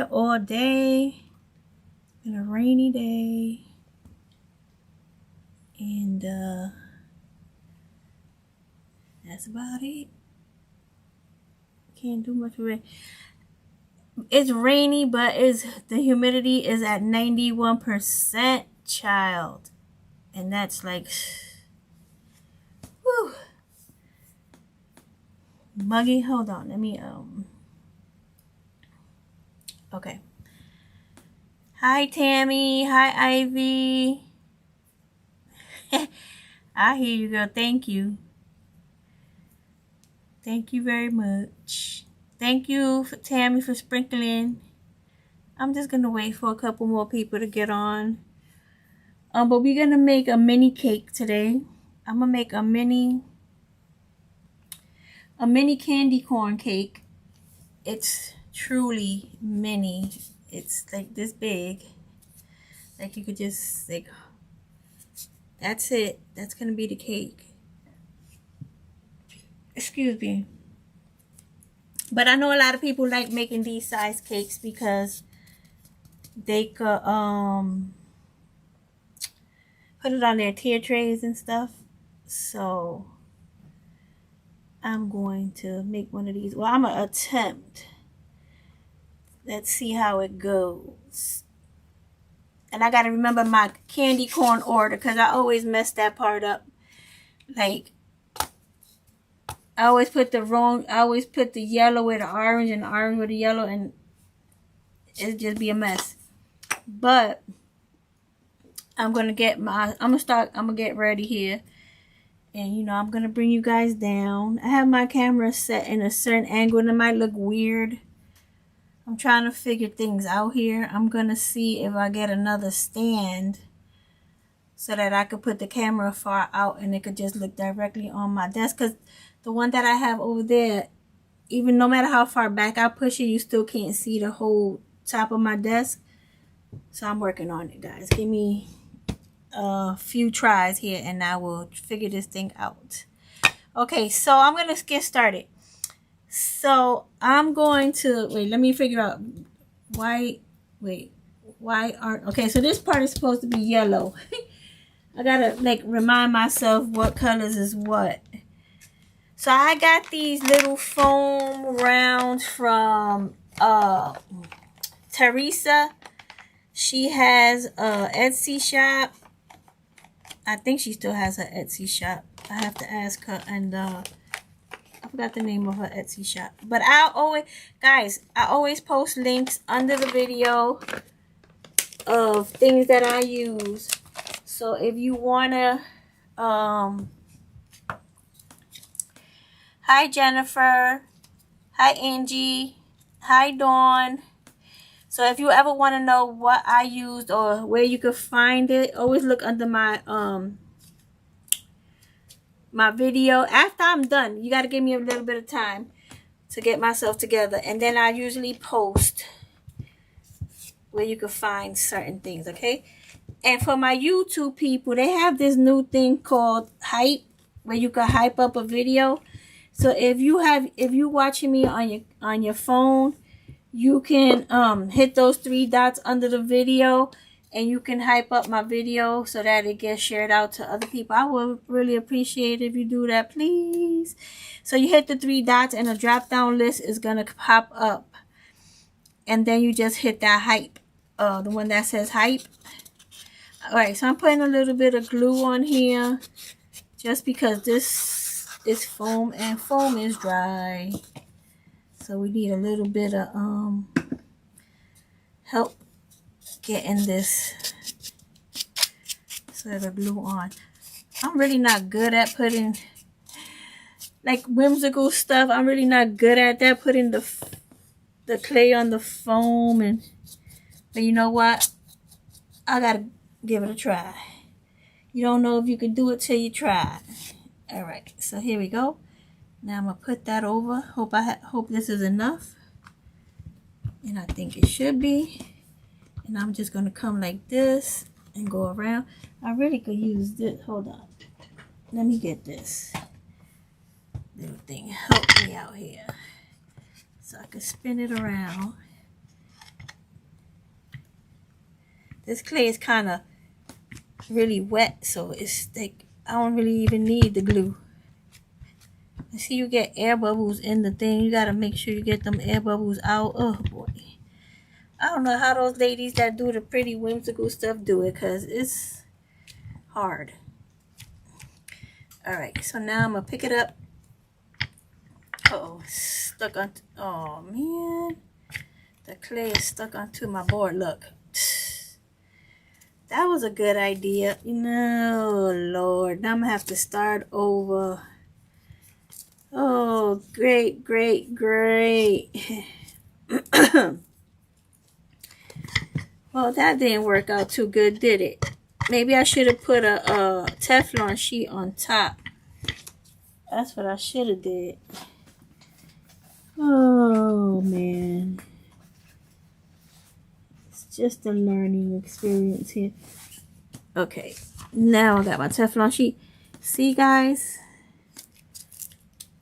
all day. Been a rainy day. And that's about it. Can't do much with it. It's rainy, but the humidity is at 91%, child. And that's like, whew. Muggy. Hold on. Let me okay. Hi Tammy. Hi Ivy. I hear you, girl. Thank you. Thank you very much. Thank you, Tammy, for sprinkling. I'm just gonna wait for a couple more people to get on. But we're gonna make a mini cake today. I'm gonna make a mini candy corn cake. It's truly mini. It's like this big. Like you could just like, that's it. That's gonna be the cake. Excuse me. But I know a lot of people like making these size cakes because they could put it on their tier trays and stuff. So I'm going to make one of these. Well, I'm gonna attempt. Let's see how it goes. And I gotta remember my candy corn order because I always mess that part up. Like, I always put the yellow with the orange and the orange with the yellow, and it'd just be a mess. But I'm gonna get ready here. And you know, I'm gonna bring you guys down. I have my camera set in a certain angle and it might look weird. I'm trying to figure things out here. I'm gonna see if I get another stand so that I could put the camera far out and it could just look directly on my desk. Because the one that I have over there, even no matter how far back I push it, you still can't see the whole top of my desk. So I'm working on it, guys. Give me a few tries here and I will figure this thing out. Okay, so I'm gonna get started. So I'm going to wait, let me figure out why aren't, okay, so this part is supposed to be yellow. I gotta like remind myself what colors is what. So I got these little foam rounds from Teresa. She has a Etsy shop. I think she still has her Etsy shop. I have to ask her, and I forgot the name of her Etsy shop. But I always post links under the video of things that I use. So if you wanna, hi Jennifer, hi Angie, hi Dawn. So if you ever want to know what I used or where you could find it, always look under my my video. After I'm done, you got to give me a little bit of time to get myself together, and then I usually post where you could find certain things, okay? And for my YouTube people, they have this new thing called Hype, where you can hype up a video. So if you watching me on your phone, you can hit those 3 dots under the video and you can hype up my video so that it gets shared out to other people. I would really appreciate it if you do that, please. So you hit the 3 dots and a drop down list is gonna pop up, and then you just hit that hype, the one that says hype. All right, so I'm putting a little bit of glue on here just because this is foam and foam is dry. So we need a little bit of help getting this sort of glue on. I'm really not good at putting like whimsical stuff. I'm really not good at that, putting the clay on the foam. But you know what? I gotta give it a try. You don't know if you can do it till you try. All right, so here we go. Now I'm gonna put that over. Hope this is enough, and I think it should be. And I'm just gonna come like this and go around. I really could use this. Hold on, let me get this little thing. Help me out here so I can spin it around This clay is kind of really wet, so it's like I don't really even need the glue. You see, you get air bubbles in the thing. You gotta make sure you get them air bubbles out. Oh boy, I don't know how those ladies that do the pretty whimsical stuff do it, because it's hard. All right, so now I'm gonna pick it up. Uh-oh, stuck on. Oh man, the clay is stuck onto my board. Look, that was a good idea. No, Lord, now I'm gonna have to start over. Oh, great, great, great. Well, that didn't work out too good, did it? Maybe I should have put a Teflon sheet on top. That's what I should have did. Oh, man. It's just a learning experience here. Okay, now I got my Teflon sheet. See, guys?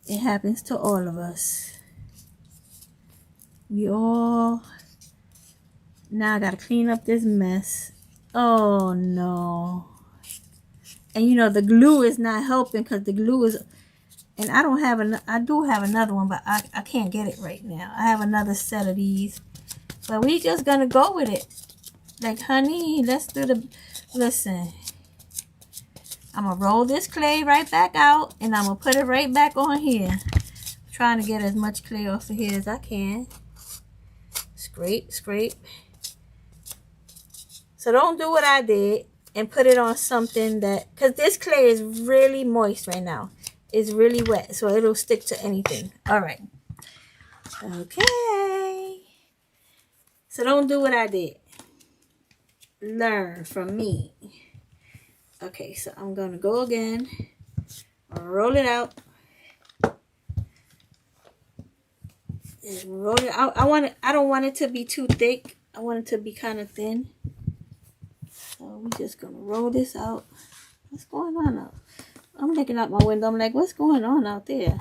It happens to all of us. We all... Now I gotta clean up this mess. Oh, no. And you know, the glue is not helping because the glue is... And I don't have I do have another one, but I can't get it right now. I have another set of these. But we just gonna go with it. Like, honey, let's do the... Listen. I'm gonna roll this clay right back out. And I'm gonna put it right back on here. I'm trying to get as much clay off of here as I can. Scrape, scrape. So don't do what I did and put it on something that... Because this clay is really moist right now. It's really wet, so it'll stick to anything. All right. Okay. So don't do what I did. Learn from me. Okay, so I'm going to go again. Roll it out. And roll it out. I don't want it to be too thick. I want it to be kind of thin. So we're just going to roll this out. What's going on out? I'm looking out my window. I'm like, what's going on out there?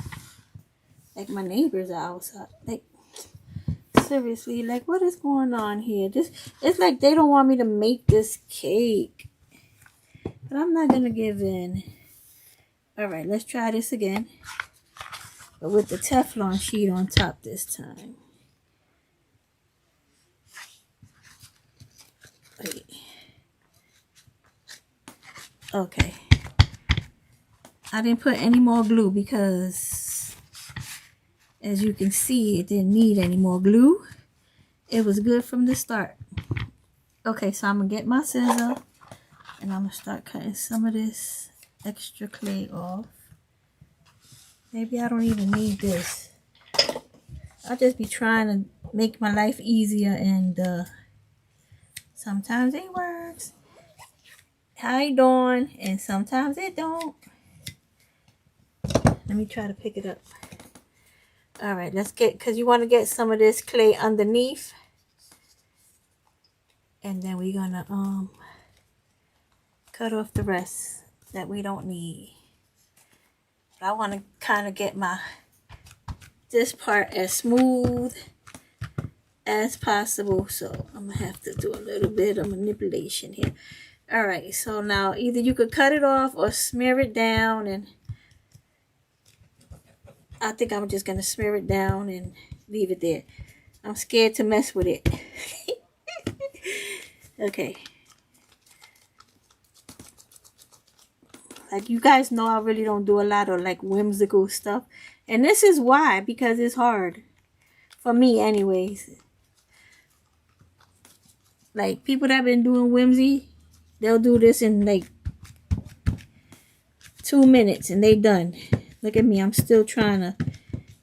Like, my neighbors are outside. Like, seriously, like, what is going on here? It's like they don't want me to make this cake. But I'm not going to give in. All right, let's try this again. But with the Teflon sheet on top this time. Wait. Okay. I didn't put any more glue because, as you can see, it didn't need any more glue. It was good from the start. Okay, so I'm going to get my scissor and I'm going to start cutting some of this extra clay off. Maybe I don't even need this. I'll just be trying to make my life easier, and sometimes it works. How you doing? And sometimes it don't. Let me try to pick it up. All right, let's get, because you want to get some of this clay underneath. And then we're going to cut off the rest that we don't need. I want to kind of get this part as smooth as possible. So I'm going to have to do a little bit of manipulation here. All right, so now either you could cut it off or smear it down, and I think I'm just going to smear it down and leave it there. I'm scared to mess with it. Okay. Like, you guys know I really don't do a lot of like whimsical stuff. And this is why, because it's hard. For me anyways. Like, people that have been doing whimsy, they'll do this in like 2 minutes and they done. Look at me, I'm still trying to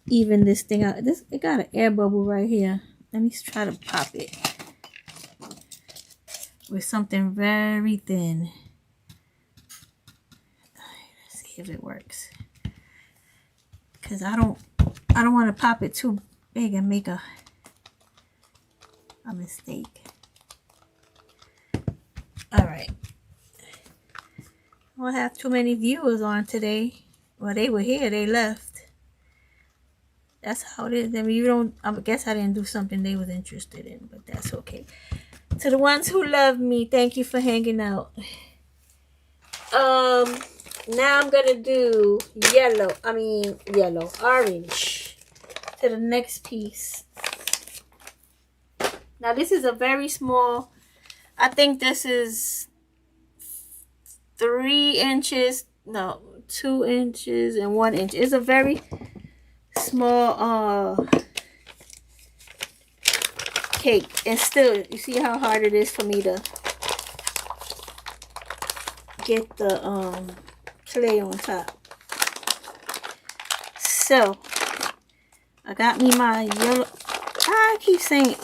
even this thing out. It got an air bubble right here. Let me try to pop it with something very thin. Let's see if it works. Cause I don't want to pop it too big and make a mistake. All right. I don't have too many viewers on today. Well, they were here, they left. That's how it is. I mean, I guess I didn't do something they was interested in, but that's okay. To the ones who love me, thank you for hanging out. Now I'm gonna do orange to the next piece. Now this is a very small, I think this is 3 inches, no, 2 inches and 1 inch. It's a very small cake, and still you see how hard it is for me to get the clay on top. So I got me my yellow, I keep saying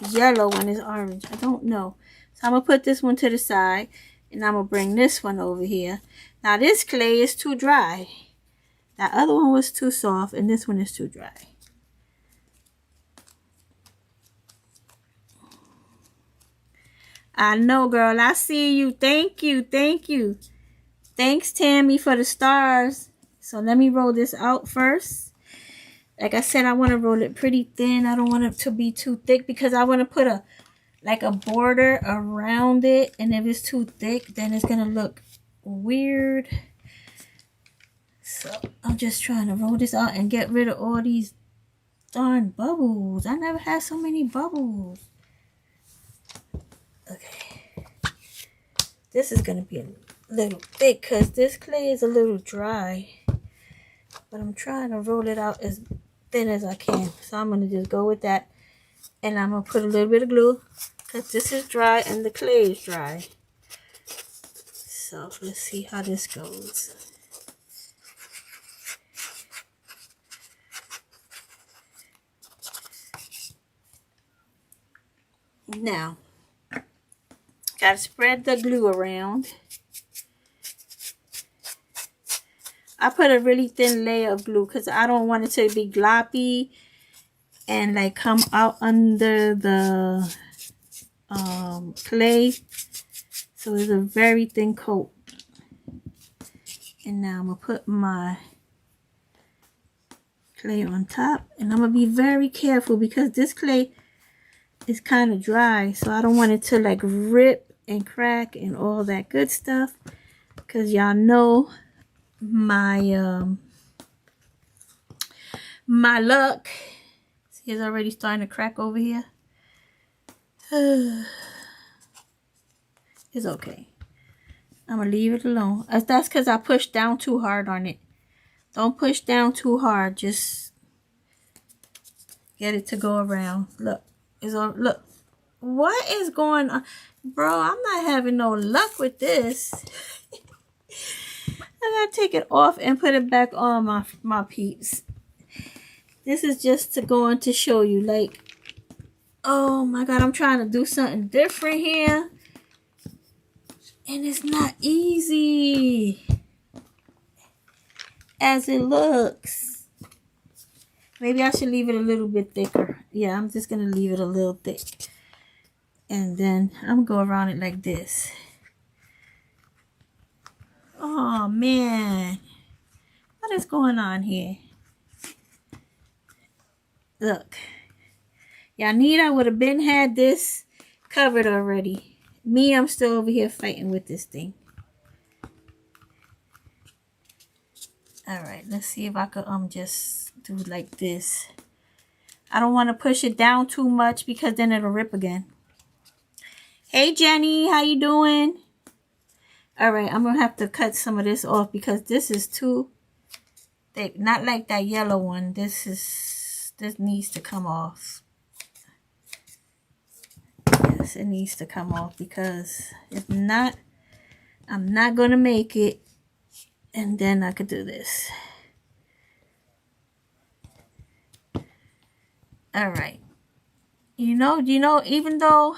yellow when it's orange, I don't know. So I'm gonna put this one to the side, and I'm gonna bring this one over here. Now this clay is too dry. That other one was too soft, and this one is too dry. I know, girl. I see you. Thank you. Thank you. Thanks, Tammy, for the stars. So let me roll this out first. Like I said, I want to roll it pretty thin. I don't want it to be too thick because I want to put a border around it. And if it's too thick, then it's going to look weird. So I'm just trying to roll this out and get rid of all these darn bubbles. I never had so many bubbles. Okay. This is going to be a little thick because this clay is a little dry. But I'm trying to roll it out as thin as I can. So I'm going to just go with that. And I'm going to put a little bit of glue because this is dry and the clay is dry. So let's see how this goes. Now, gotta spread the glue around. I put a really thin layer of glue because I don't want it to be gloppy and like come out under the clay. So it's a very thin coat. And now I'm gonna put my clay on top, and I'm gonna be very careful because this clay is kind of dry, so I don't want it to like rip and crack and all that good stuff, because y'all know my my luck. See, it's already starting to crack over here. It's okay. I'm gonna leave it alone. That's because I pushed down too hard on it. Don't push down too hard. Just get it to go around. Look. Look, what is going on, bro? I'm not having no luck with this. I gotta take it off and put it back on my peeps. This is just to go on to show you, like, oh my god, I'm trying to do something different here, and it's not easy as it looks. Maybe I should leave it a little bit thicker. Yeah, I'm just going to leave it a little thick. And then I'm going to go around it like this. Oh, man. What is going on here? Look. Yanira would have been had this covered already. Me, I'm still over here fighting with this thing. Alright, let's see if I could just do like this. I don't want to push it down too much because then it'll rip again. Hey Jenny, how you doing? Alright, I'm going to have to cut some of this off because this is too thick. Not like that yellow one. This needs to come off. Yes, it needs to come off because if not, I'm not going to make it. And then I could do this. Alright. You know, even though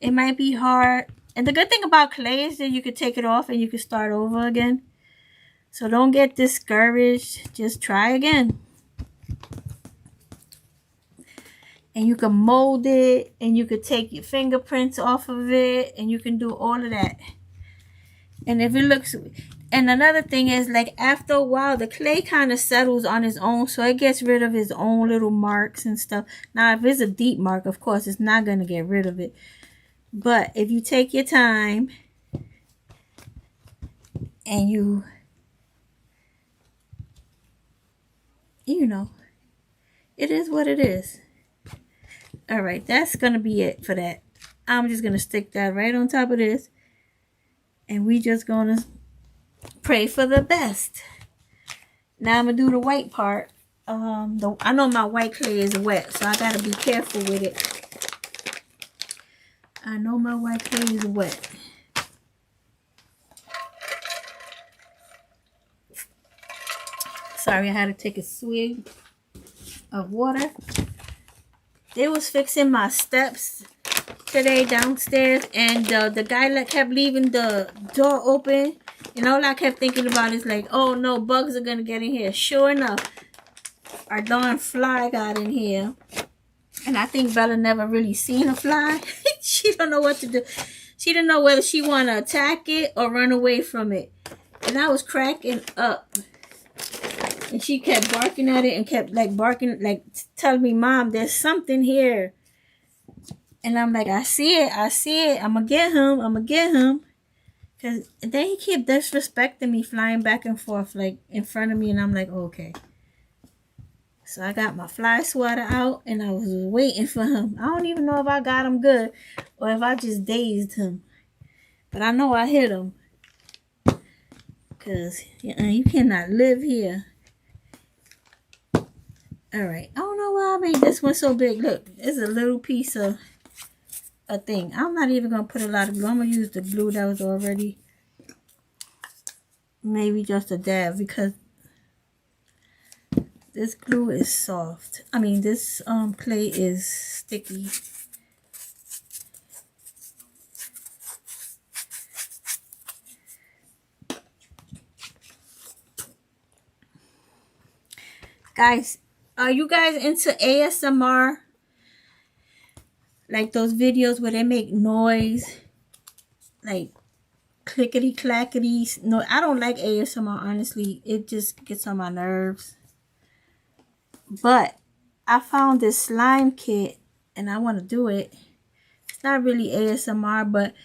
it might be hard. And the good thing about clay is that you could take it off and you can start over again. So don't get discouraged. Just try again. And you can mold it. And you could take your fingerprints off of it. And you can do all of that. And if it looks... And another thing is, like, after a while, the clay kind of settles on its own. So it gets rid of its own little marks and stuff. Now, if it's a deep mark, of course, it's not going to get rid of it. But if you take your time and you know, it is what it is. All right, that's going to be it for that. I'm just going to stick that right on top of this. And we just going to pray for the best. Now I'm going to do the white part. I know my white clay is wet, so I got to be careful with it. I know my white clay is wet. Sorry, I had to take a swig of water. They was fixing my steps today downstairs, and the guy that kept leaving the door open, and all I kept thinking about is like, oh no, bugs are gonna get in here. Sure enough, our darn fly got in here, and I think Bella never really seen a fly. She don't know what to do. She didn't know whether she want to attack it or run away from it, and I was cracking up. And she kept barking at it and kept like barking, like telling me, Mom, there's something here. And I'm like, I see it. I'm going to get him. Cause then he kept disrespecting me, flying back and forth like in front of me. And I'm like, okay. So I got my fly swatter out and I was waiting for him. I don't even know if I got him good or if I just dazed him. But I know I hit him. Because you cannot live here. Alright, I don't know why I made this one so big. Look, it's a little piece of a thing. I'm not even going to put a lot of glue. I'm going to use the glue that was already. Maybe just a dab because this glue is soft. I mean, this clay is sticky. Guys, are you guys into ASMR? Like those videos where they make noise, like clickety clackety. No, I don't like ASMR, honestly. It just gets on my nerves. But I found this slime kit and I want to do it. It's not really ASMR, but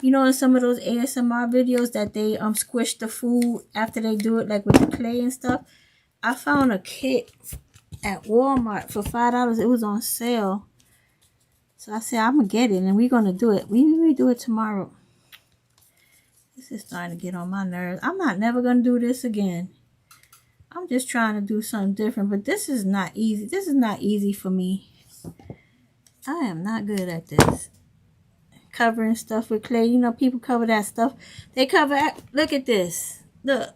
you know, in some of those ASMR videos that they squish the food after they do it, like with the clay and stuff. I found a kit at Walmart for $5. It was on sale. So I said, I'm going to get it and we're going to do it. We do it tomorrow. This is starting to get on my nerves. I'm not never going to do this again. I'm just trying to do something different. But this is not easy. This is not easy for me. I am not good at this. Covering stuff with clay. You know, people cover that stuff. They cover, look at this. Look.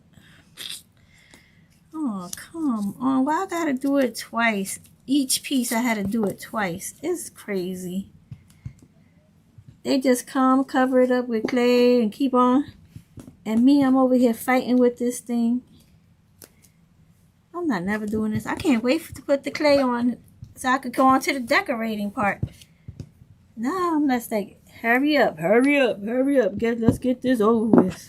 Oh, come on. Why I got to do it twice? Each piece I had to do it twice. It's crazy. They just come, cover it up with clay and keep on. And me, I'm over here fighting with this thing. I'm not never doing this. I can't wait to put the clay on so I could go on to the decorating part. Now I'm just like, hurry up. Let's get this over with.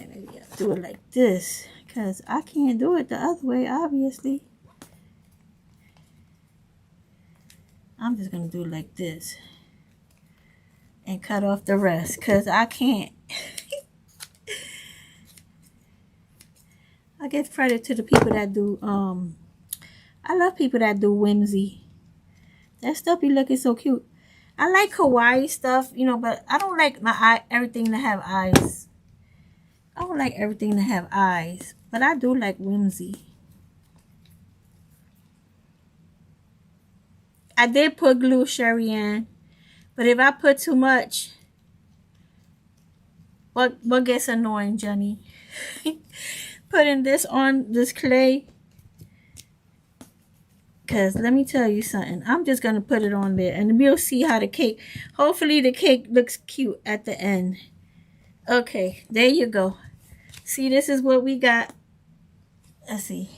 And maybe I'll do it like this. Because I can't do it the other way, obviously. I'm just going to do it like this. And cut off the rest. Because I can't. I give credit to the people that do, I love people that do whimsy. That stuff be looking so cute. I like kawaii stuff, you know, but I don't like everything to have eyes. I don't like everything to have eyes. But I do like whimsy. I did put glue, Sherry Ann. But if I put too much, what gets annoying, Johnny? Putting this on this clay. Because let me tell you something. I'm just going to put it on there. And we'll see how the cake. Hopefully the cake looks cute at the end. Okay. There you go. See, this is what we got. Let's see.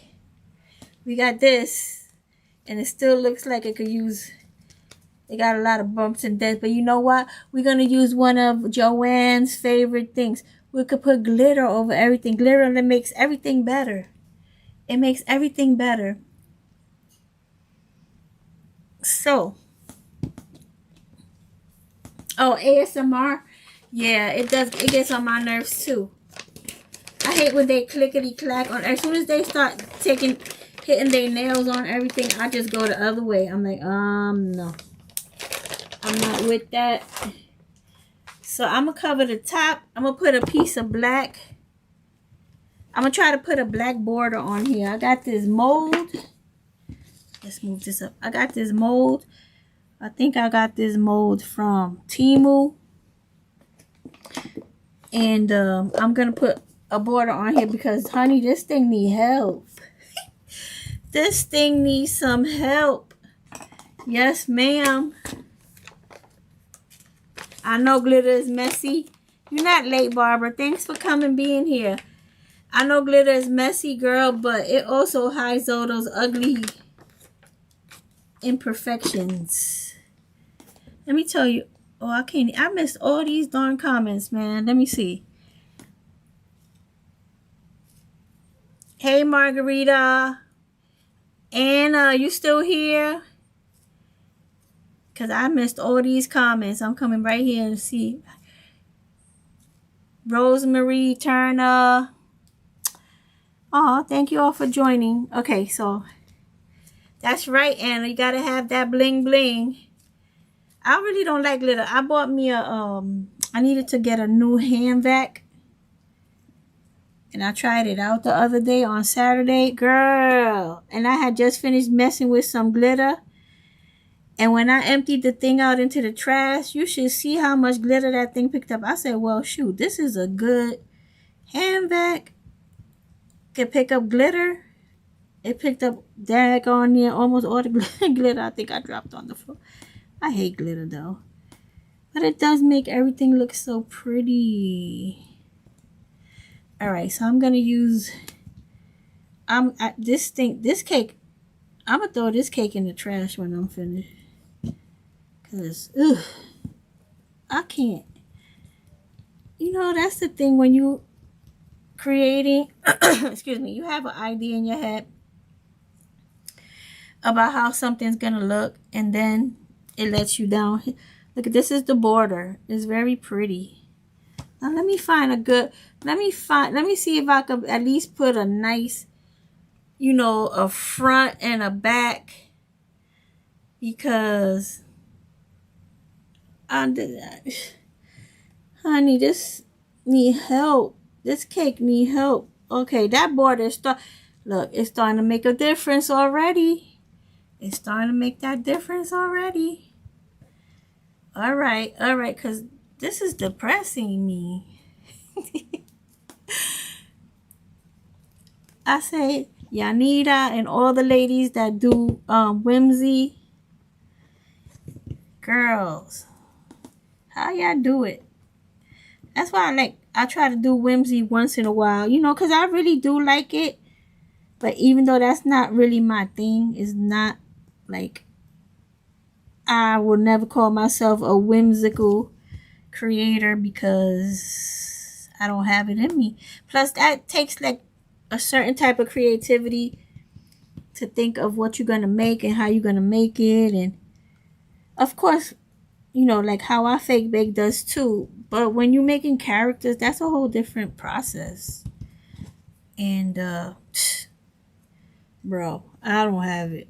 We got this. And it still looks like it could use. It got a lot of bumps and dents. But you know what? We're going to use one of Joanne's favorite things. We could put glitter over everything. Glitter that makes everything better. It makes everything better. So, Oh, ASMR. Yeah, it does. It gets on my nerves too. I hate when they clickety clack on. As soon as they start hitting their nails on everything, I just go the other way. I'm like, no, I'm not with that. So I'm gonna cover the top. I'm gonna put a piece of black. I'm gonna try to put a black border on here. I got this mold. Let's move this up. I got this mold. I think I got this mold from Temu. And I'm gonna put a border on here because, honey, this thing needs help. This thing needs some help. Yes, ma'am. I know glitter is messy. You're not late, Barbara. Thanks for coming, being here. I know glitter is messy, girl, but it also hides all those ugly imperfections. Let me tell you. Oh, I missed all these darn comments, man. Let me see. Hey, Margarita. Anna, you still here? Because I missed all these comments. I'm coming right here to see. Rosemary Turner. Oh, thank you all for joining. Okay, so that's right, Anna. You got to have that bling bling. I really don't like glitter. I bought me I needed to get a new hand vac. And I tried it out the other day on Saturday. Girl. And I had just finished messing with some glitter. And when I emptied the thing out into the trash, you should see how much glitter that thing picked up. I said, well, shoot, this is a good hand vac. Could pick up glitter. It picked up daggone near almost all the glitter I think I dropped on the floor. I hate glitter though. But it does make everything look so pretty. Alright, so I'm going to use this cake. I'm going to throw this cake in the trash when I'm finished. Because, I can't. You know, that's the thing when you creating, excuse me, you have an idea in your head about how something's going to look, and then it lets you down. Look, this is the border. It's very pretty. Now let me find a good, let me see if I could at least put a nice, you know, a front and a back, because honey, this need help. This cake need help. Okay, that border look, it's starting to make a difference already. It's starting to make that difference already. All right, because this is depressing me. I say, Yanira and all the ladies that do whimsy. Girls, how y'all do it? That's why I try to do whimsy once in a while, you know, because I really do like it. But even though that's not really my thing, it's not like, I will never call myself a whimsical creator because I don't have it in me. Plus, that takes like a certain type of creativity to think of what you're going to make and how you're going to make it. And of course, you know, like how I fake bake does too. But when you're making characters, that's a whole different process. And, bro, I don't have it.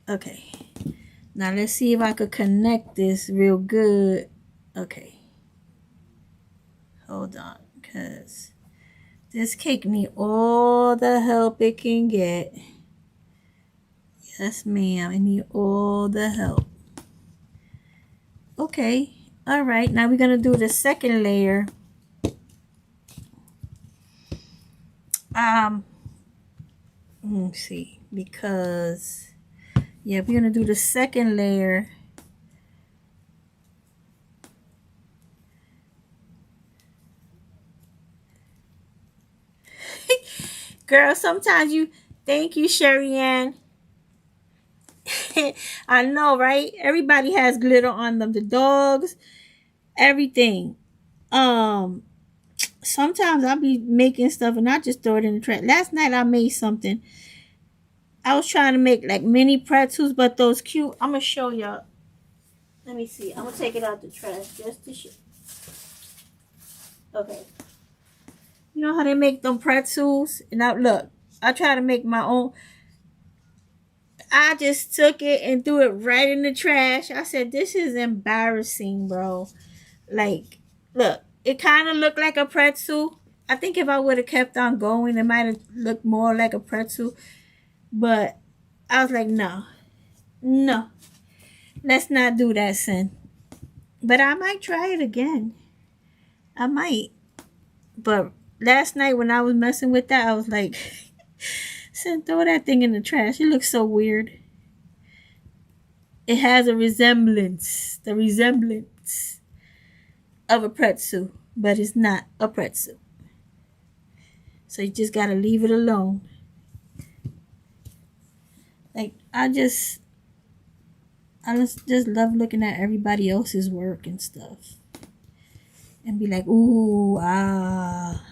Okay. Now let's see if I could connect this real good. Okay. Hold on, because this cake need all the help it can get. Yes, ma'am. It need all the help. Okay. All right. Now we're going to do the second layer. Let me see. Because, yeah, we're going to do the second layer. Girl, sometimes thank you, Sherry Ann. I know, right? Everybody has glitter on them. The dogs, everything. Sometimes I'll be making stuff and I just throw it in the trash. Last night I made something I was trying to make like mini pretzels, but those cute. I'm gonna show y'all. Let me see. I'm gonna take it out the trash just to show. Okay. You know how they make them pretzels? And now look, I try to make my own. I just took it and threw it right in the trash. I said, this is embarrassing, bro. Like, look, it kind of looked like a pretzel. I think if I would have kept on going, it might have looked more like a pretzel. But I was like, no, no, let's not do that, son. But I might try it again. I might. But last night when I was messing with that, I was like, son, throw that thing in the trash. It looks so weird. It has a resemblance, the resemblance of a pretzel, but it's not a pretzel. So you just gotta leave it alone. Like I just love looking at everybody else's work and stuff, and be like, ooh, ah.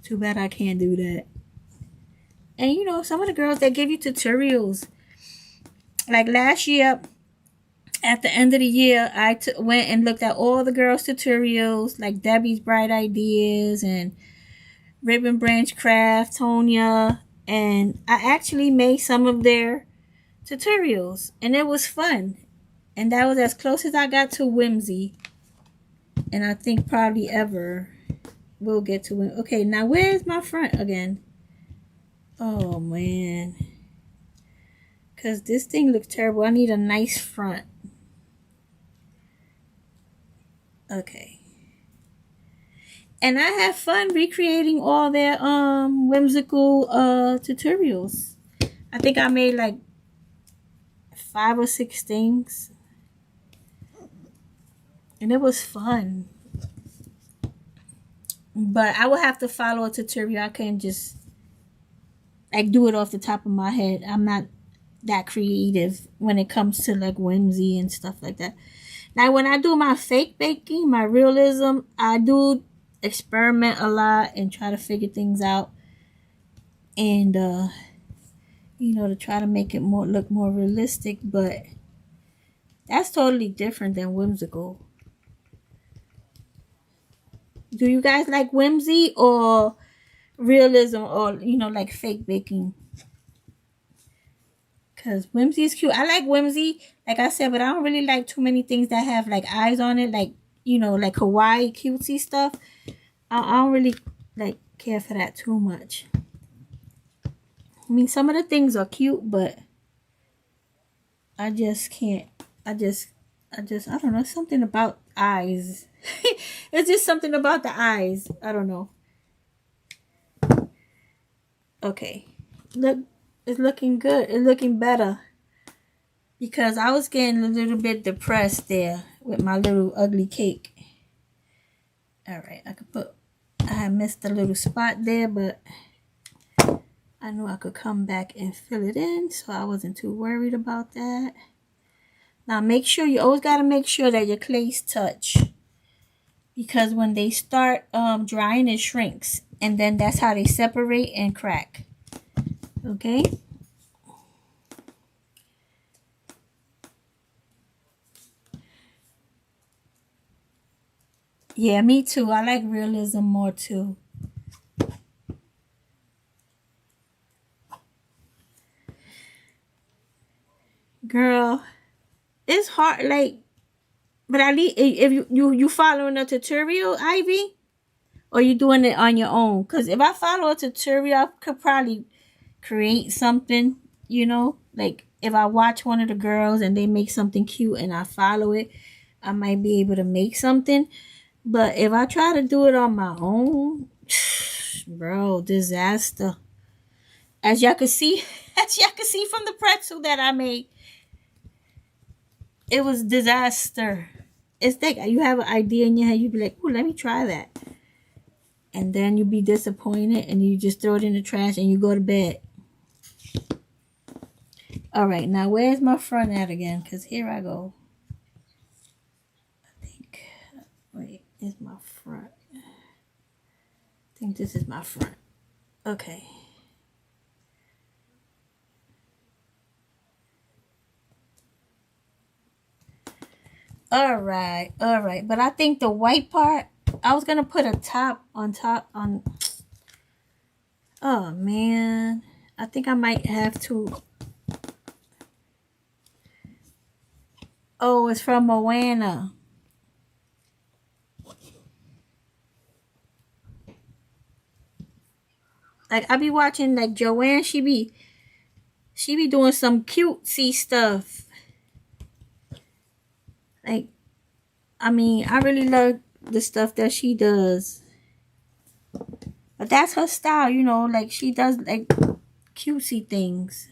Too bad I can't do that. And you know, some of the girls that give you tutorials, like last year, at the end of the year, I went and looked at all the girls' tutorials, like Debbie's Bright Ideas and Ribbon Branch Craft, Tonya, and I actually made some of their tutorials, and it was fun. And that was as close as I got to whimsy, and I think probably ever we'll get to it. Okay, now where's my front again? Oh man, because this thing looks terrible. I need a nice front. Okay. And I have fun recreating all their whimsical tutorials. I think I made like 5 or 6 things. And it was fun. But I would have to follow a tutorial. I can't just like do it off the top of my head. I'm not that creative when it comes to like whimsy and stuff like that. Now when I do my fake baking, my realism, I do experiment a lot and try to figure things out, and you know, to try to make it more look more realistic. But that's totally different than whimsical. Do you guys like whimsy or realism, or you know, like fake baking? Because whimsy is cute. I like whimsy, like I said, but I don't really like too many things that have like eyes on it, like, you know, like Hawaii cutesy stuff. I don't really like care for that too much. I mean, some of the things are cute, but I just can't. I don't know. Something about eyes. It's just something about the eyes. I don't know. Okay. Look, it's looking good. It's looking better. Because I was getting a little bit depressed there with my little ugly cake. Alright, I missed a little spot there, but I knew I could come back and fill it in, so I wasn't too worried about that. Now make sure, you always got to make sure that your clays touch. Because when they start drying, it shrinks. And then that's how they separate and crack. Okay? Yeah, me too. I like realism more too. Girl, it's hard. Like, but at least if you following a tutorial, Ivy, or you doing it on your own? Because if I follow a tutorial, I could probably create something. You know, like if I watch one of the girls and they make something cute and I follow it, I might be able to make something. But if I try to do it on my own, bro, disaster. As y'all can see, from the pretzel that I made, it was disaster. It's like you have an idea in your head, you be like, "Ooh, let me try that," and then you be disappointed, and you just throw it in the trash and you go to bed. All right, now where's my front at again? Cause here I go. I think. Wait, is my front? I think this is my front. Okay. All right, all right. But I think the white part, I was gonna put a top on top on. Oh man, I think I might have to. Oh, it's from Moana. Like I be watching like Joanne. She be doing some cutesy stuff. Like I mean, I really love the stuff that she does. But that's her style, you know, like she does like cutesy things.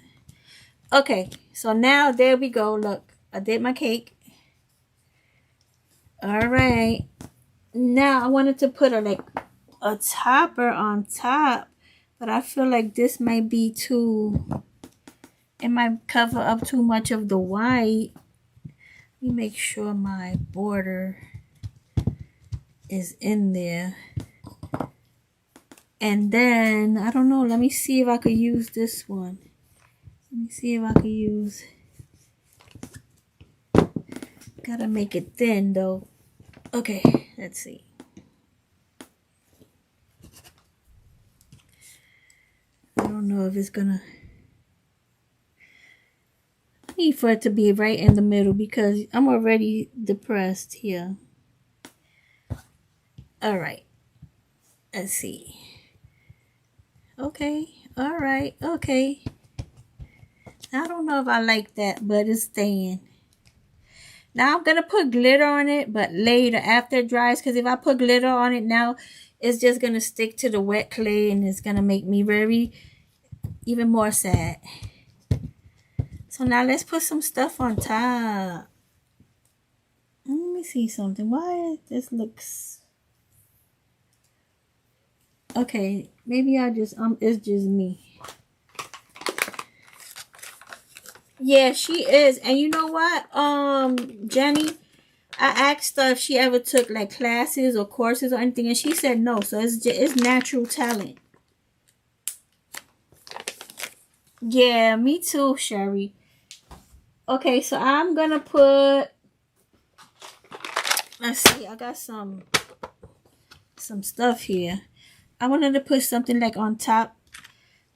Okay, so now there we go. Look, I did my cake. All right. Now I wanted to put a topper on top, but I feel like this might be too, it might cover up too much of the white. Let me make sure my border is in there. And then, I don't know, let me see if I could use this one. Let me see if I could use, gotta make it thin though. Okay, let's see. I don't know if it's gonna, I need for it to be right in the middle because I'm already depressed here. All right, let's see. Okay, all right, okay. I don't know if I like that, but it's staying. Now I'm going to put glitter on it, but later after it dries, because if I put glitter on it now, it's just going to stick to the wet clay and it's going to make me even more sad. So now let's put some stuff on top. Let me see something. Why this looks... Okay, maybe I just, it's just me. Yeah, she is. And you know what, Jenny, I asked her if she ever took like classes or courses or anything, and she said no. So it's natural talent. Yeah, me too, Sherry. Okay, so I'm gonna put. Let's see. I got some stuff here. I wanted to put something like on top.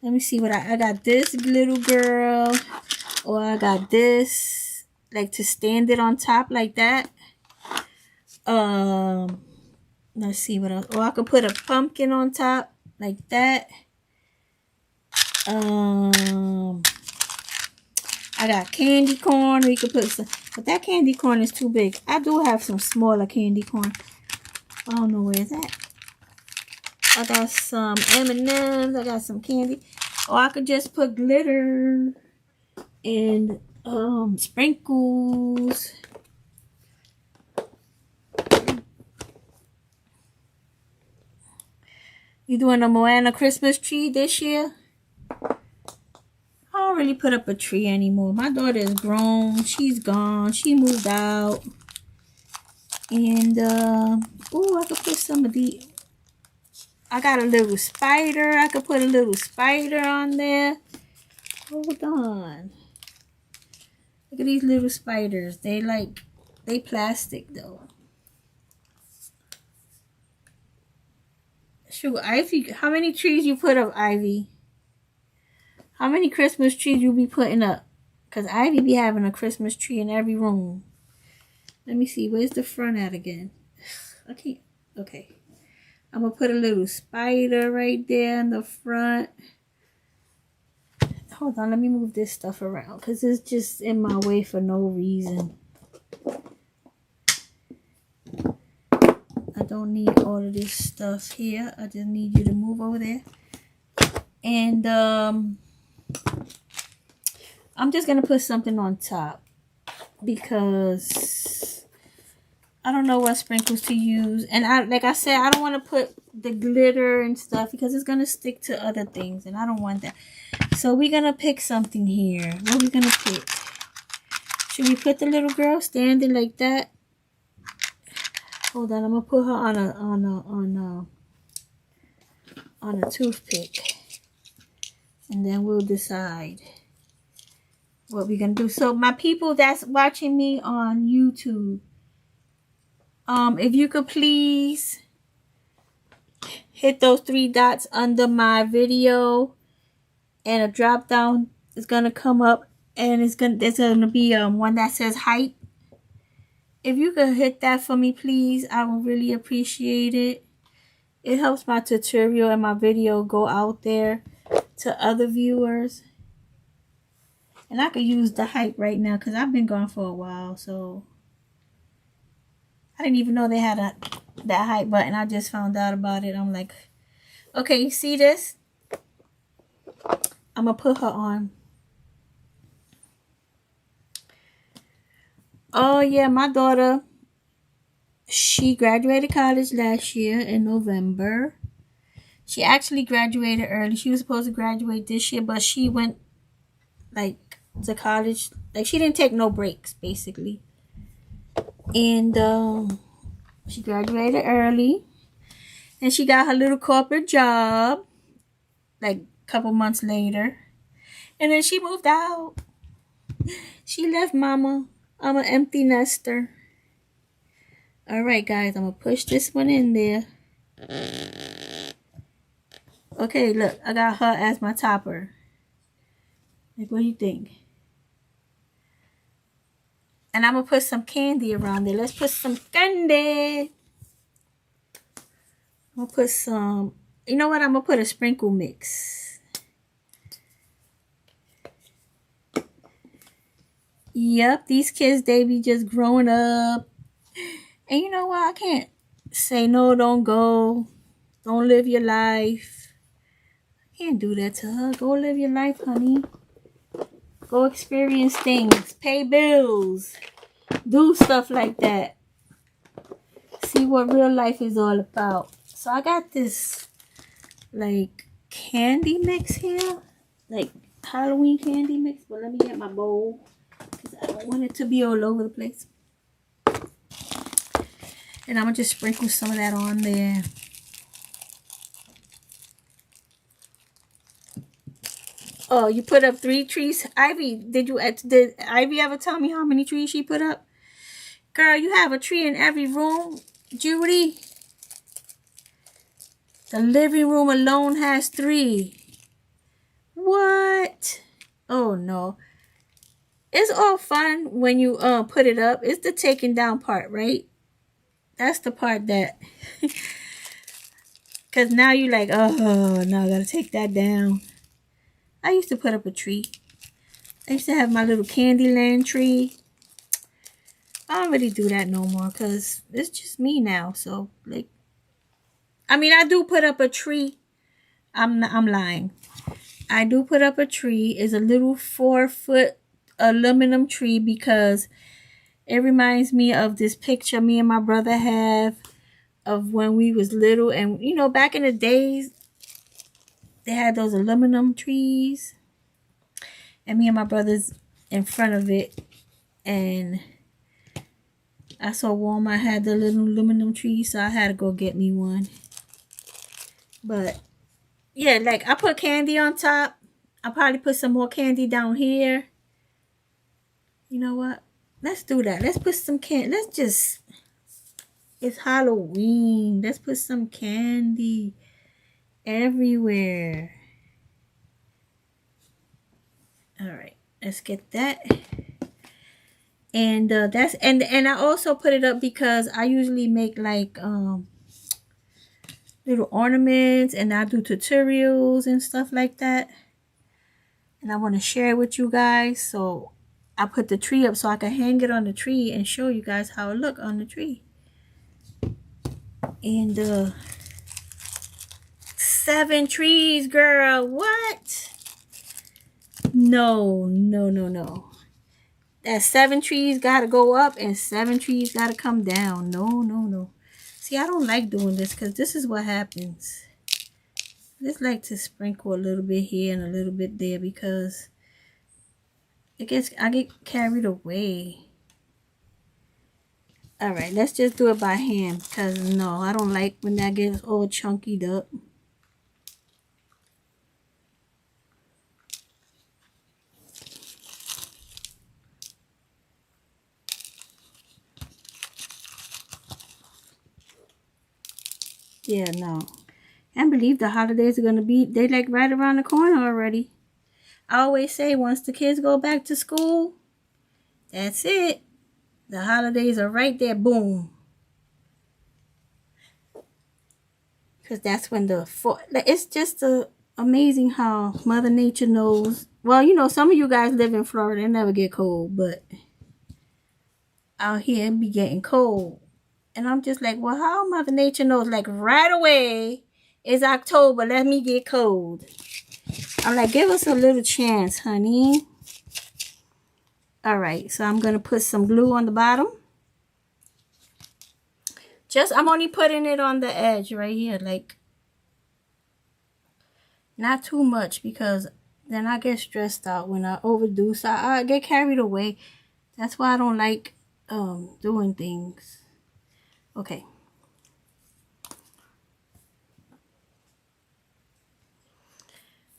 Let me see what I got. This little girl, or I got this like to stand it on top like that. Let's see what else. Or I could put a pumpkin on top like that. I got candy corn. We could put some, but that candy corn is too big. I do have some smaller candy corn. I don't know where it's at. I got some M&Ms. I got some candy. Or I could just put glitter and sprinkles. You doing a Moana Christmas tree this year? I don't really put up a tree anymore. My daughter is grown. She's gone. She moved out. And, oh, I could put some of the... I got a little spider. I could put a little spider on there. Hold on. Look at these little spiders. They plastic though. Shoot, Ivy, how many trees you put up, Ivy? How many Christmas trees you be putting up? Because Ivy be having a Christmas tree in every room. Let me see. Where's the front at again? I can't. Okay. I'm going to put a little spider right there in the front. Hold on. Let me move this stuff around because it's just in my way for no reason. I don't need all of this stuff here. I just need you to move over there. And I'm just going to put something on top because I don't know what sprinkles to use. And like I said, I don't want to put the glitter and stuff because it's going to stick to other things. And I don't want that. So we're going to pick something here. What are we going to pick? Should we put the little girl standing like that? Hold on, I'm going to put her on a toothpick. And then we'll decide what we're going to do. So my people that's watching me on YouTube, If you could please hit those 3 dots under my video, and a drop down is gonna come up, and there's gonna be one that says height. If you could hit that for me, please, I would really appreciate it. It helps my tutorial and my video go out there to other viewers. And I could use the hype right now because I've been gone for a while, so I didn't even know they had that hype button. I just found out about it. I'm like, okay, you see this? I'm gonna put her on. Oh yeah, my daughter, she graduated college last year in November. She actually graduated early. She was supposed to graduate this year, but she went like to college. Like she didn't take no breaks, basically. And she graduated early. And she got her little corporate job like a couple months later. And then she moved out. She left mama. I'm an empty nester. Alright guys, I'm going to push this one in there. Okay, look. I got her as my topper. Like, what do you think? And I'm going to put some candy around there. Let's put some candy. I'm going to put some... You know what? I'm going to put a sprinkle mix. Yep, these kids, they be just growing up. And you know what? I can't say no, don't go. Don't live your life. I can't do that to her. Go live your life, honey. Go experience things. Pay bills. Do stuff like that. See what real life is all about. So I got this, like, candy mix here. Like, Halloween candy mix. But let me get my bowl. Because I don't want it to be all over the place. And I'm going to just sprinkle some of that on there. Oh, you put up 3 trees. Ivy, did Ivy ever tell me how many trees she put up? Girl, you have a tree in every room. Judy. The living room alone has 3. What? Oh, no. It's all fun when you put it up. It's the taking down part, right? That's the part that... Because now you're like, oh, now I got to take that down. I used to put up a tree. I used to have my little Candyland tree. I don't really do that no more because it's just me now. So, like, I mean, I do put up a tree. I'm lying. I do put up a tree. It's a little 4-foot aluminum tree because it reminds me of this picture me and my brother have of when we was little. And, you know, back in the days, they had those aluminum trees. And me and my brother's in front of it. And I saw Walmart had the little aluminum tree, so I had to go get me one. But, yeah, like, I put candy on top. I'll probably put some more candy down here. You know what? Let's do that. Let's put some candy. Let's just... It's Halloween. Let's put some candy everywhere. Alright. Let's get that. And that's... And I also put it up because I usually make, like, little ornaments. And I do tutorials and stuff like that. And I want to share it with you guys. So, I put the tree up so I can hang it on the tree and show you guys how it look on the tree. And 7 trees, girl. What? No. That 7 trees gotta go up and 7 trees gotta come down. No. See, I don't like doing this because this is what happens. I just like to sprinkle a little bit here and a little bit there because I get carried away. Alright, let's just do it by hand because no, I don't like when that gets all chunkied up. Yeah, no. Can't believe the holidays are gonna be, they like right around the corner already. I always say once the kids go back to school, that's it. The holidays are right there, boom. Because that's when it's just amazing how Mother Nature knows. Well, you know, some of you guys live in Florida and never get cold, but out here it be getting cold. And I'm just like, well, how Mother Nature knows, like right away, it's October, let me get cold. I'm like, give us a little chance, honey. All right, so I'm going to put some glue on the bottom. I'm only putting it on the edge right here, like, not too much, because then I get stressed out when I overdo, so I get carried away. That's why I don't like doing things. Okay.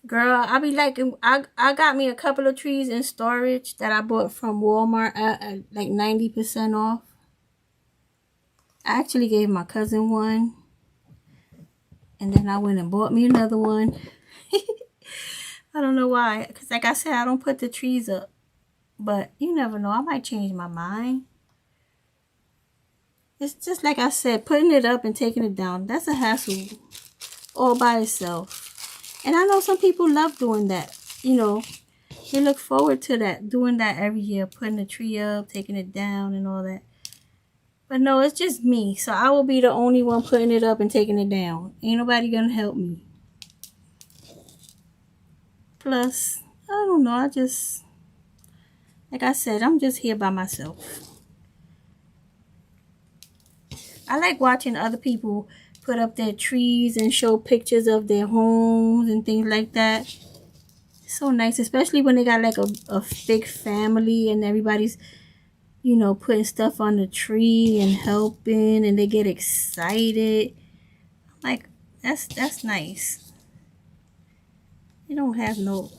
Girl, I be like, I got me a couple of trees in storage that I bought from Walmart at like 90% off. I actually gave my cousin one. And then I went and bought me another one. I don't know why. Because like I said, I don't put the trees up. But you never know. I might change my mind. It's just like I said, putting it up and taking it down. That's a hassle all by itself. And I know some people love doing that. You know, they look forward to that. Doing that every year. Putting the tree up, taking it down and all that. But no, it's just me. So I will be the only one putting it up and taking it down. Ain't nobody gonna help me. Plus, I don't know. Like I said, I'm just here by myself. I like watching other people put up their trees and show pictures of their homes and things like that. It's so nice, especially when they got like a big family and everybody's, you know, putting stuff on the tree and helping and they get excited. Like, that's nice. You don't have no,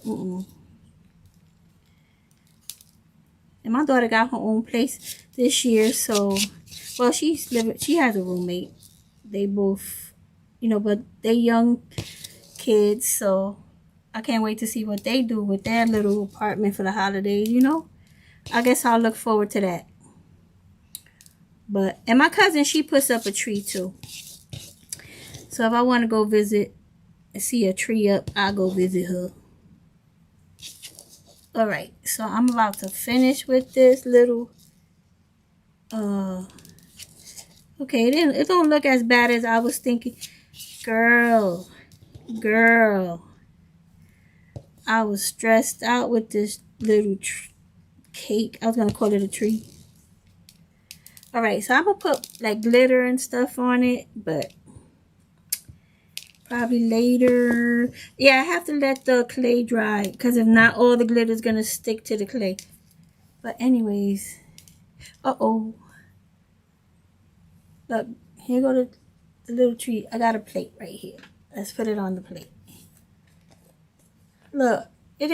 And my daughter got her own place this year, so, well, she has a roommate. They both, you know, but they young kids, so I can't wait to see what they do with their little apartment for the holidays, you know. I guess I'll look forward to that. But, and my cousin, she puts up a tree too. So if I want to go visit and see a tree up, I'll go visit her. All right, so I'm about to finish with this little, okay, it don't look as bad as I was thinking. Girl, I was stressed out with this little cake. I was going to call it a tree. All right, so I'm going to put like glitter and stuff on it, but probably later. Yeah, I have to let the clay dry because if not, all the glitter is going to stick to the clay. But anyways, uh-oh. Look, here go the little tree. I got a plate right here. Let's put it on the plate. Look, it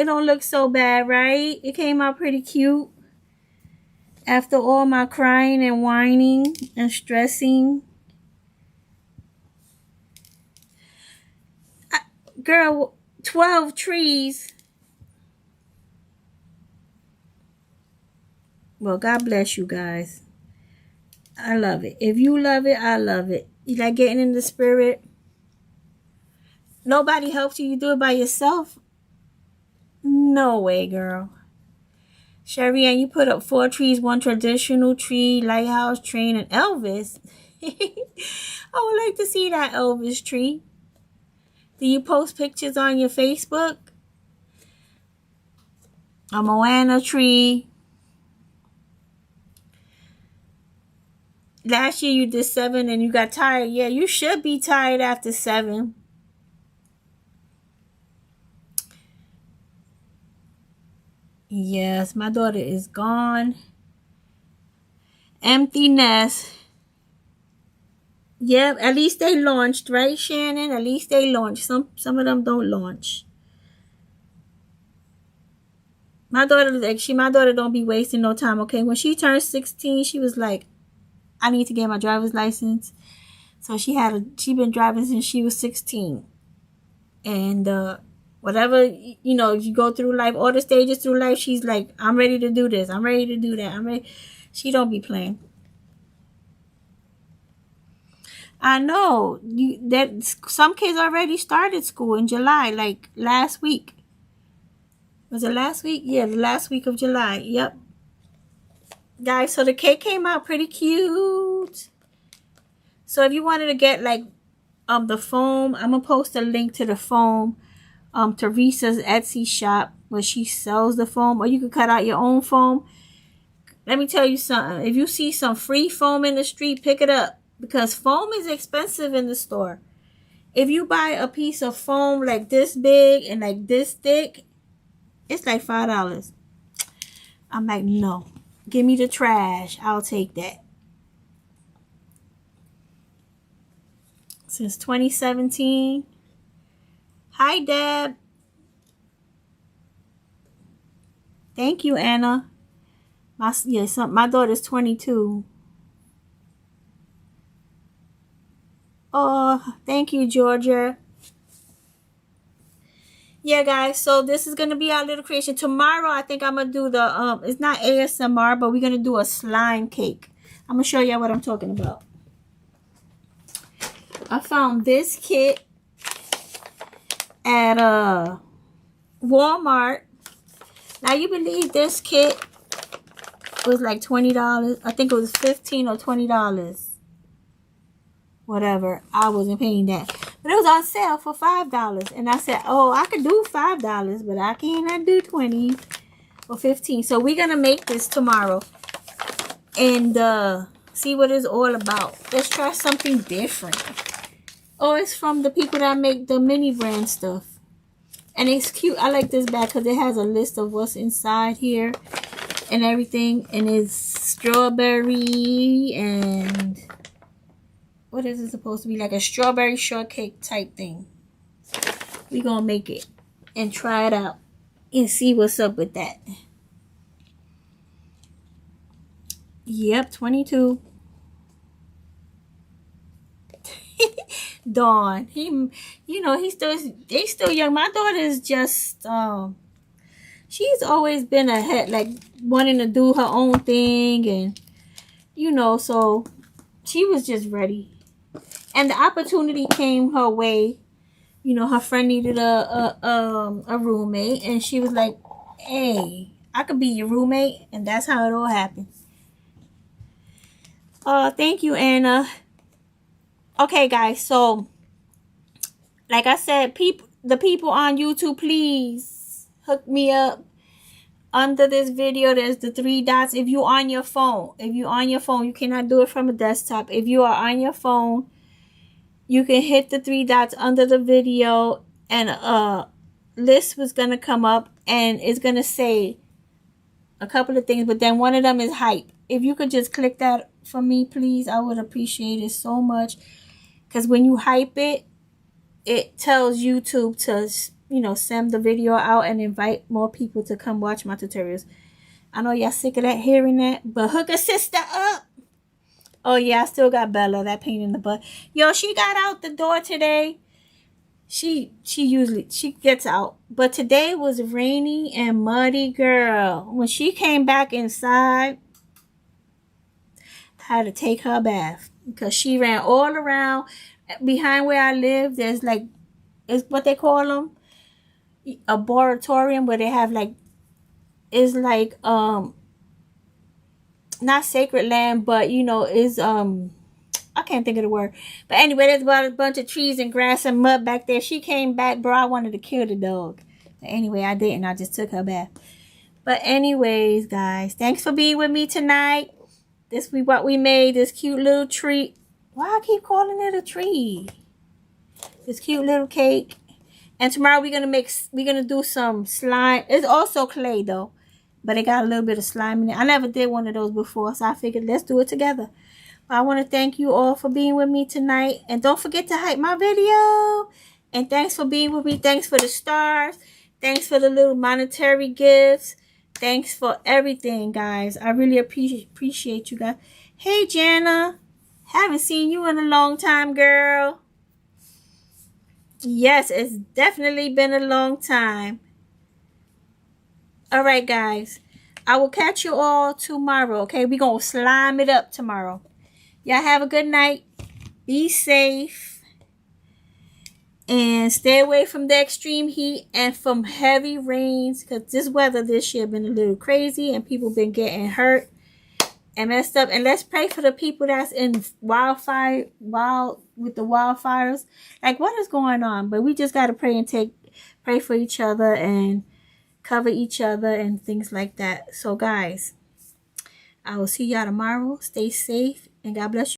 don't look so bad, right? It came out pretty cute. After all my crying and whining and stressing. Girl, 12 trees. Well, God bless you guys. I love it. If you love it, I love it. You like getting in the spirit? Nobody helps you. You do it by yourself? No way, girl. Sherry, and you put up 4 trees, 1 traditional tree, lighthouse, train, and Elvis. I would like to see that Elvis tree. Do you post pictures on your Facebook? A Moana tree. Last year you did 7 and you got tired. Yeah, you should be tired after 7. Yes, my daughter is gone. Empty nest. Yep, at least they launched, right, Shannon? At least they launched. Some of them don't launch. My daughter don't be wasting no time, okay? When she turned 16, she was like, I need to get my driver's license. So she been driving since she was 16. And whatever, you know, you go through life, all the stages through life, she's like, I'm ready to do this. I'm ready to do that. I'm ready. She don't be playing. I know that some kids already started school in July, like last week. Was it last week? Yeah, the last week of July. Yep. Guys, so the cake came out pretty cute. So if you wanted to get like the foam, I'm gonna post a link to the foam, Teresa's Etsy shop where she sells the foam, or you can cut out your own foam. Let me tell you something. If you see some free foam in the street, pick it up, because foam is expensive in the store. If you buy a piece of foam like this big and like this thick, it's like $5. I'm like, no, give me the trash. I'll take that. Since 2017. Hi, Deb. Thank you, Anna. My daughter's 22. Oh, thank you, Georgia. Yeah, guys, so this is gonna be our little creation. Tomorrow I think I'm gonna do the it's not ASMR, but we're gonna do a slime cake. I'm gonna show you what I'm talking about. I found this kit at Walmart. Now, you believe this kit was like $20? I think it was $15 or $20. Whatever. I wasn't paying that. But it was on sale for $5. And I said, oh, I could do $5, but I cannot do 20 or 15. So we're going to make this tomorrow and see what it's all about. Let's try something different. Oh, it's from the people that make the mini brand stuff. And it's cute. I like this bag because it has a list of what's inside here and everything. And it's strawberry and what is it supposed to be? Like a strawberry shortcake type thing. We're going to make it and try it out and see what's up with that. Yep, 22. Dawn, they still young. My daughter is just she's always been ahead, like wanting to do her own thing, and so she was just ready, and the opportunity came her way. Her friend needed a roommate, and she was like, hey, I could be your roommate, and that's how it all happened. Thank you, Anna. Okay, guys, so like I said, the people on YouTube, please hook me up. Under this video, there's the 3 dots. If you're on your phone, you cannot do it from a desktop. If you are on your phone, you can hit the 3 dots under the video, and a list was going to come up, and it's going to say a couple of things, but then one of them is hype. If you could just click that for me, please, I would appreciate it so much. Because when you hype it, it tells YouTube to, send the video out and invite more people to come watch my tutorials. I know y'all sick of that, hearing that, but hook a sister up. Oh, yeah, I still got Bella, that pain in the butt. Yo, she got out the door today. She gets out. But today was rainy and muddy, girl. When she came back inside, I had to take her a bath. Because she ran all around. Behind where I live, there's like, it's what they call them, a boratorium, where they have like, it's like not sacred land, but is I can't think of the word. But anyway, there's about a bunch of trees and grass and mud back there. She came back, bro. I wanted to kill the dog. But anyway, I didn't. I just took her bath. But anyways, guys, thanks for being with me tonight. This is what we made, this cute little tree. Why I keep calling it a tree? This cute little cake. And tomorrow we're gonna do some slime. It's also clay though, but it got a little bit of slime in it. I never did one of those before, so I figured let's do it together. But I want to thank you all for being with me tonight, and don't forget to hype my video. And thanks for being with me. Thanks for the stars. Thanks for the little monetary gifts. Thanks for everything, guys. I really appreciate you guys. Hey, Jana. Haven't seen you in a long time, girl. Yes, it's definitely been a long time. All right, guys. I will catch you all tomorrow, okay? We're going to slime it up tomorrow. Y'all have a good night. Be safe. And stay away from the extreme heat and from heavy rains, because this weather this year been a little crazy and people been getting hurt and messed up. And let's pray for the people that's in with the wildfires. Like, what is going on? But we just got to pray for each other and cover each other and things like that. So guys, I will see y'all tomorrow. Stay safe and God bless you.